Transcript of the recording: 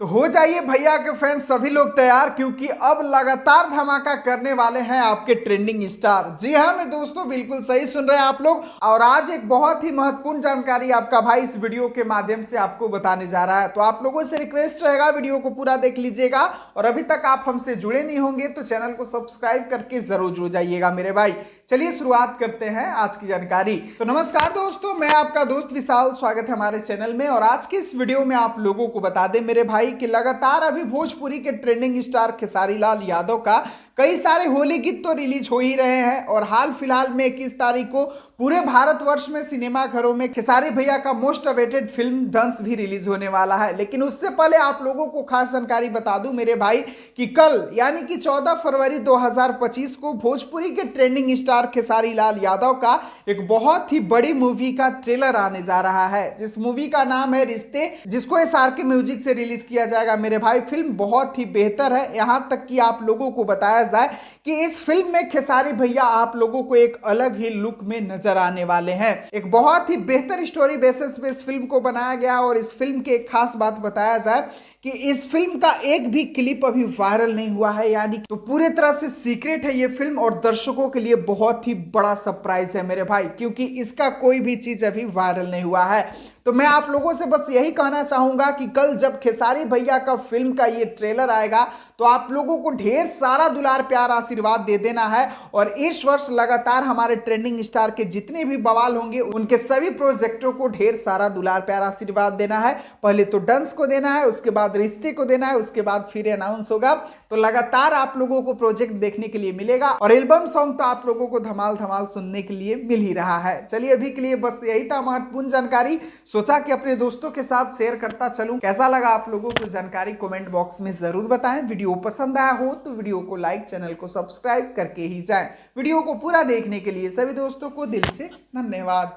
तो हो जाइए भैया के फैंस सभी लोग तैयार, क्योंकि अब लगातार धमाका करने वाले हैं आपके ट्रेंडिंग स्टार। जी हाँ मेरे दोस्तों, बिल्कुल सही सुन रहे हैं आप लोग। और आज एक बहुत ही महत्वपूर्ण जानकारी आपका भाई इस वीडियो के माध्यम से आपको बताने जा रहा है। तो आप लोगों से रिक्वेस्ट रहेगा, वीडियो को पूरा देख लीजिएगा। और अभी तक आप हमसे जुड़े नहीं होंगे तो चैनल को सब्सक्राइब करके जरूर जुड़ जाइएगा मेरे भाई। चलिए शुरुआत करते हैं आज की जानकारी। तो नमस्कार दोस्तों, मैं आपका दोस्त विशाल, स्वागत है हमारे चैनल में। और आज की इस वीडियो में आप लोगों को बता दें मेरे भाई कि लगातार अभी भोजपुरी के ट्रेंडिंग स्टार खेसारी लाल यादव का कई सारे होली गीत तो रिलीज हो ही रहे हैं। और हाल फिलहाल में 21 तारीख को पूरे भारतवर्ष में सिनेमा घरों में खेसारी भैया का मोस्ट अवेटेड फिल्म डंस भी रिलीज होने वाला है। लेकिन उससे पहले आप लोगों को खास जानकारी बता दूं मेरे भाई कि कल यानी कि 14 फरवरी 2025 को भोजपुरी के ट्रेंडिंग स्टार खेसारी लाल यादव का एक बहुत ही बड़ी मूवी का ट्रेलर आने जा रहा है, जिस मूवी का नाम है रिश्ते, जिसको SRK म्यूजिक से रिलीज किया जाएगा मेरे भाई। फिल्म बहुत ही बेहतर है, यहां तक कि आप लोगों को बताया जाए कि इस फिल्म में खेसारी भैया आप लोगों को एक अलग ही लुक में नजर आने वाले हैं। एक बहुत ही बेहतर स्टोरी बेसिस पे इस फिल्म को बनाया गया। और इस फिल्म की एक खास बात बताया जाए कि इस फिल्म का एक भी क्लिप अभी वायरल नहीं हुआ है, यानी तो पूरे तरह से सीक्रेट है ये फिल्म। और दर्शकों के लिए बहुत ही बड़ा सरप्राइज है मेरे भाई, क्योंकि इसका कोई भी चीज अभी वायरल नहीं हुआ है। तो मैं आप लोगों से बस यही कहना चाहूंगा कि कल जब खेसारी भैया का फिल्म का ये ट्रेलर आएगा तो आप लोगों को ढेर सारा दुलार प्यार आशीर्वाद दे देना है। और इस वर्ष लगातार हमारे ट्रेंडिंग स्टार के जितने भी बवाल होंगे उनके सभी प्रोजेक्टों को ढेर सारा दुलार प्यार आशीर्वाद देना है। पहले तो डांस को देना है, उसके बाद रिश्ते को देना है, उसके बाद फिर अनाउंस होगा। तो लगातार आप लोगों को प्रोजेक्ट देखने के लिए मिलेगा। और एल्बम सॉन्ग तो आप लोगों को धमाल धमाल सुनने के लिए मिल ही रहा है। चलिए अभी के लिए बस यही था महत्वपूर्ण जानकारी, सोचा कि अपने दोस्तों के साथ शेयर करता चलूं। कैसा लगा आप लोगों को जानकारी कमेंट बॉक्स में जरूर बताएं। वीडियो पसंद आया हो तो वीडियो को लाइक, चैनल को सब्सक्राइब करके ही जाएं। वीडियो को पूरा देखने के लिए सभी दोस्तों को दिल से धन्यवाद।